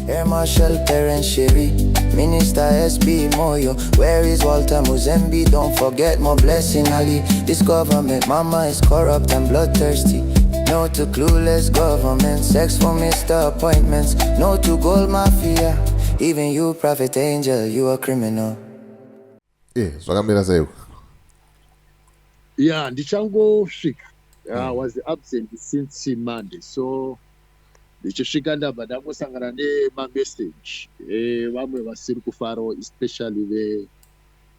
Air Marshal Terence Sherry, Minister SB Moyo. Where is Walter Muzembe? Don't forget my blessing Ali. This government, mama, is corrupt and bloodthirsty. No to clueless government, sex for Mr. Appointments. No to gold mafia. Even you, Prophet Angel, you a criminal. Zvakamira seiko. Yeah, ndichangosvika. I was absent since Monday, so ndichisvika ndabva ndangosangana nemamessage vamwe vasiri kufarawo, especially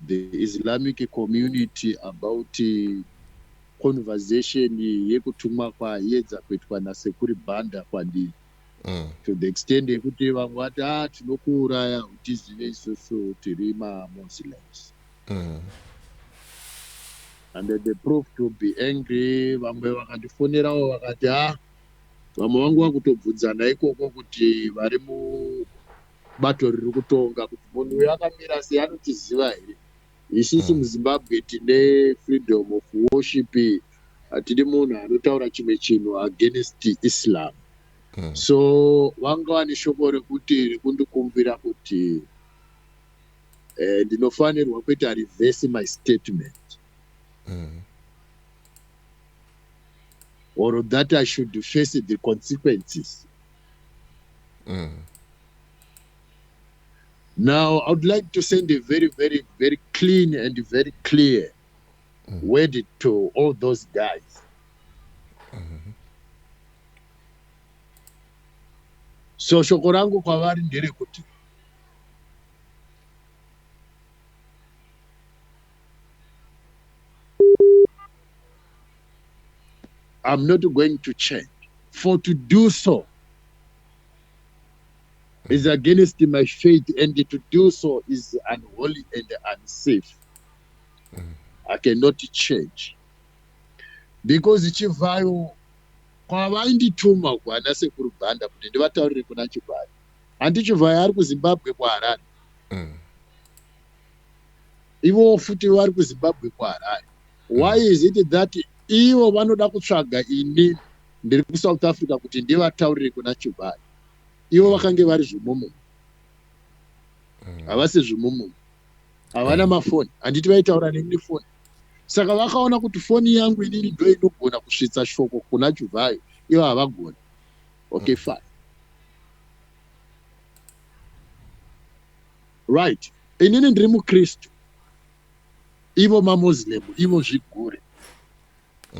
the Islamic community about conversation yekutumwa kwaedza kuitwa nasekuri bhanda kwandiri, to the extent yekuti vamwe vati tinokuuraya utizive isusu tiri mamuslims. And they proved to be angry. Vamwe vakandifonerawo vakati vamwe vangu vakutobvudzana ikoko kuti vari mubato riri kutonga kuti munhu uyu akamira sei, anotiziva here. Isusu muZimbabwe tine freedom of worship, hatidi munhu anotaura chimwe chinhu against Islam. So vanga vane shoko rekuti rekundikumbira kuti ndinofanirwa kuita reverse my statement. Or that I should face the consequences. Now, I would like to send a very, very, very clean and very clear word to all those guys. So, shoko rangu kwavari nderekuti I'm not going to change. For to do so is against my faith, and to do so is unholy and unsafe. I cannot change. Because chivayo kwavaindituma kwana sekuru bhanda kuti ndivataurire kuna Chivhayo. Handi Chivhayo ari kuZimbabwe kwaHarare. Ivo futi vari kuZimbabwe kwaHarare. Why is it that ivo vanoda kutsvaga ini ndiri kuSouth Africa kuti ndivataurire kuna Chivhayo? Ivo vakange vari zvimomo. Havasi zvimomo. Havana mafoni. Handiti vaitaura neni foni. Saka vakaona kuti foni yangu inini ndo inogona kusvitsa shoko kuna Chivhayo, ivo havagoni. Okay, fine. Right. Inini ndiri muKristu. Ivo maMuslim, ivo zvigure.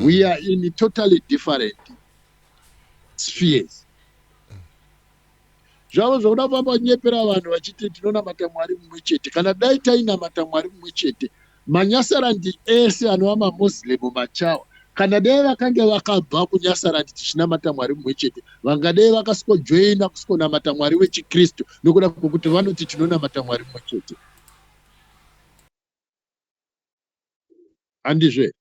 We are in totally different spheres. Zvavo zvokuda kufamba nyepera vanhu vachiti tinonamata Mwari mumwe chete. Kana dai tainamata Mwari mumwe chete, manyasarandi ese anova maMuslim machawa, kana dai vakange vakabva kunyasarandi tichinamata Mwari mumwe chete, vangadai vakasikojoina kusikonamata Mwari wechiKristu nokuda kwokuti vanoti tinonamata Mwari mumwe chete. Handizve.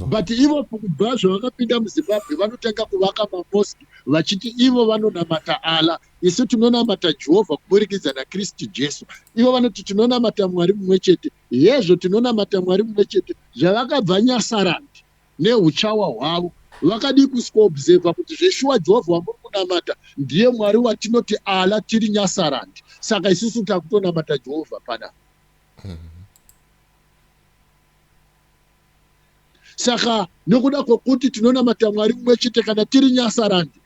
But ivo kubva zvavakapinda muZimbabwe vanotanga kuvaka mamoski vachiti ivo vanonamata Allah, isu tinonamata Jehovha kuburikidza naKristu Jesu. Ivo vanoti tinonamata Mwari mumwe chete. Yezvo tinonamata Mwari mumwe chete, zvavakabva nyasarandi neuchawa hwavo vakadi kusikoobserva kuti zveshuwa Jehovha wamuri kunamata ndiye Mwari watinoti Allah tiri nyasarandi. Saka isusu takutonamata Jehovha panapa. Saka nokuda kwokuti tinonamata Mwari mumwe chete kana tiri nyasarandi.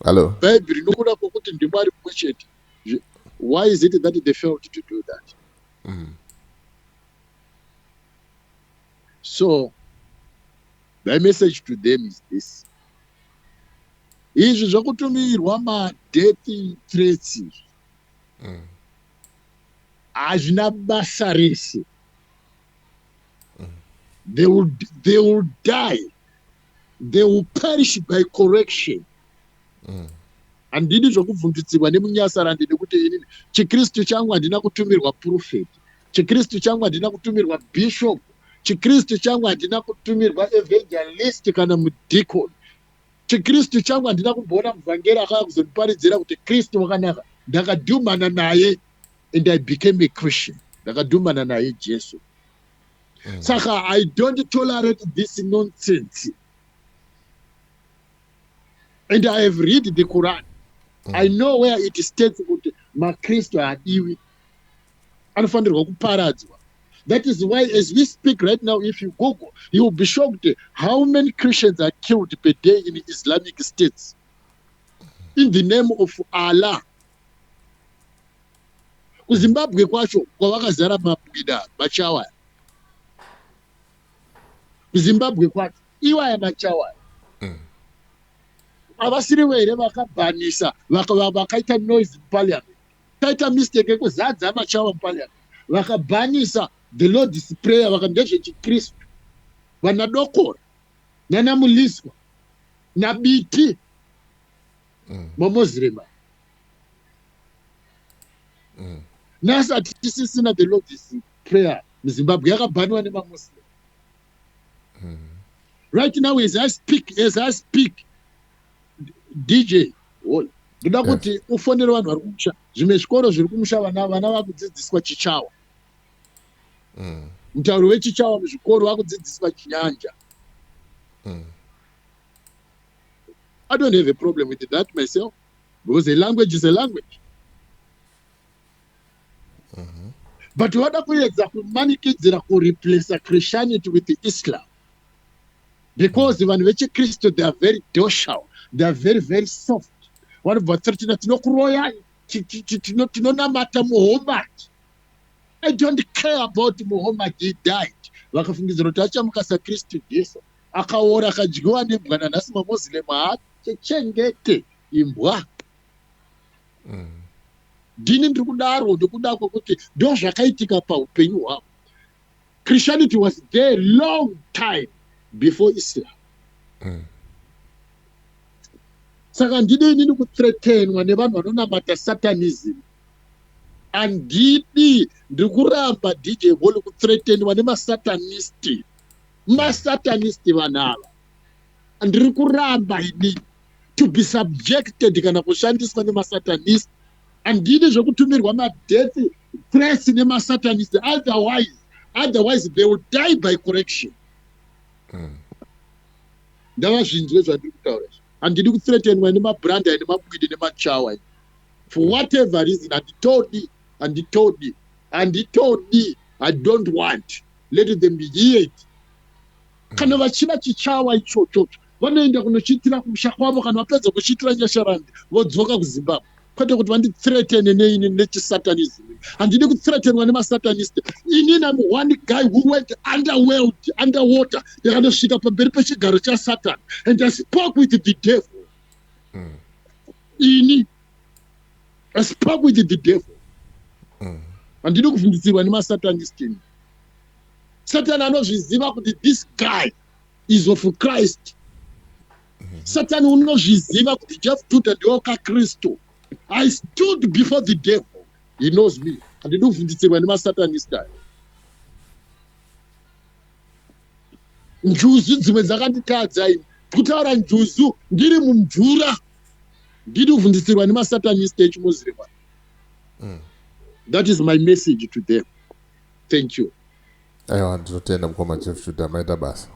Hello. Bible nokuda kwokuti ndi Mwari mumwe chete. Why is it that they failed to do that? So, my message to them is this. Izvi zvokutumirwa ma-death threats hazvina basa rese. They will die. They will perish by correction. Handidi zvokubvundutsirwa nemunyasarandi nekuti inini chiKristu changu handina kutumirwa prophet, chiKristu changu handina kutumirwa bishop, chiKristu changu handina kutumirwa evangelist kana mudeacon, chiKristu changu handina kumboona muvhangeri akauya kuzondiparidzira kuti Kristu wakanaka. Ndakadhumana naye and I became a Christian. ndakadhumana naye Jesu. Saka I don't tolerate this nonsense. And I have read the Quran. I know where it states kuti maKristu hadiwi anofanirwa kuparadzwa. That is why as we speak right now, if you Google, you will be shocked how many Christians are killed per day in Islamic states in the name of Allah. Kuzimbabwe kwacho kwavakazara mabwida machawaya. Kuzimbabwe kwacho iwaya machawaya. Avasiri vere vakabhanisa vakaita noise in parliament. Taita mistake ekuzadza machawa parliament. Vakabhanisa the Lord's prayer vakandezvechikristu. Vanadokora nanamuliswa nabiti maMuslim. Nasi hatisisina the Lord's prayer muZimbabwe yakabhanwa nemaMuslim. Right now as I speak DJ ndoda kuti ufonere vanhu vari kumusha. Zvimwe zvikoro zviri kumusha vana vakudzidziswa chichawa. Mutauro wechichawa muzvikoro vakudzidziswa chinyanja. I don't have a problem with that myself, because a language is a language. But vada kuedza kumanikidzira kureplace Christianity with Islam, because vanhu vechikristu they are very docile, they are very very soft. Vanobva tinokuroya tinonamata Muhammad. I don't care about Muhammad, he died. Vakafungidzira kuti achamuka saKristu Jesu akaora akadyiwa nembwa nanhasi maMuslim chengete imbwa. Ndini ndiri kudaro ndokuda kwokuti ndo zvakaitika paupenyu hwavo. Christianity was there long time before Islam. Saka ndidi inini kuthreatenwa nevanhu vanonamata satanism. Andidi ndiri kuramba DJ Bolo kuthreatenwa nemasatanisti. Masatanisti vanava. Ndiri kuramba inini to be subjected kana kushandiswa nemasatanisti. Andidi zvokutumirwa madeath threats nemasatanisti. Otherwise they will die by correction. Ndava zvinzwe zvandiri kutaura. Andidi kuthreatenwa nemabranda nemabwidi nemachawa. For whatever reason, and he told me, I don't want. Let them hear it. Kana vachina chichawa ichocho vanoenda kunochitira kumusha kwavo, kana vapedza kuchitira nyasharandi vodzoka kuZimbabwe. Kwete kuti vandithreatene neini nechisatanism. Handidi kuthreatenwa nemasatanist. Inini I'm one guy who went underwater. Ndakandosvika pamberi pechigaro chaSatan and I spoke with the devil. I spoke with the devil. Handidi kuvhundutsirwa nemasatanist. Satan anozviziva kuti this guy is of Christ. Satan unozviziva kuti Jeff Tuta ndoka Kristu. I stood before the devil. He knows me. Handidi kuvhundutsirwa nemasatanist. Njuzu dzimwe dzakanditadza ini. Kutaura njuzu ndiri mumvura. Ndidi kuvhundutsirwa nemasatanist echiMuslim. That is my message to them. Thank you. Aiwa, ndinotenda Mkoma Jeff Judah maita basa.